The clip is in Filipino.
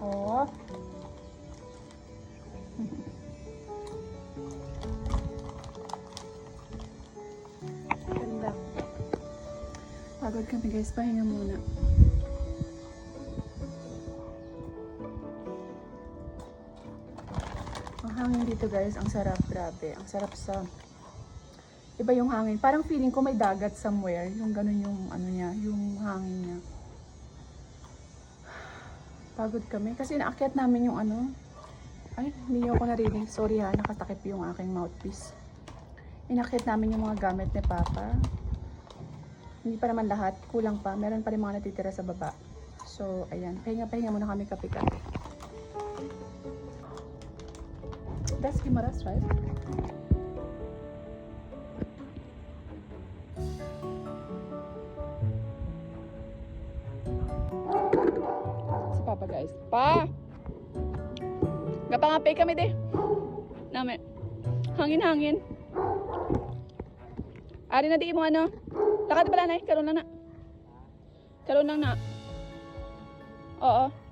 Oh. Ganda. Pagod kami guys, pahinga muna. Ang hangin dito guys, ang sarap, grabe. Ang sarap sa... Iba yung hangin. Parang feeling ko may dagat somewhere. Yung ganun yung ano niya, yung hangin niya. Pagod kami. Kasi naakyat namin yung ano. Ay, hindi ako narinig. Sorry ha, nakatakip yung aking mouthpiece. Inakyat namin yung mga gamit ni Papa. Hindi pa naman lahat. Kulang pa. Meron pa rin mga natitira sa baba. So, ayan. Pahinga-pahinga muna kami kape-kape. That's Himaras, right? Si Papa guys. Pa! Gapangape kami de. Namin. Hangin-hangin. Ari na di mo ano. Lakad pala na eh. Karoon lang na. Karoon lang na. Oo.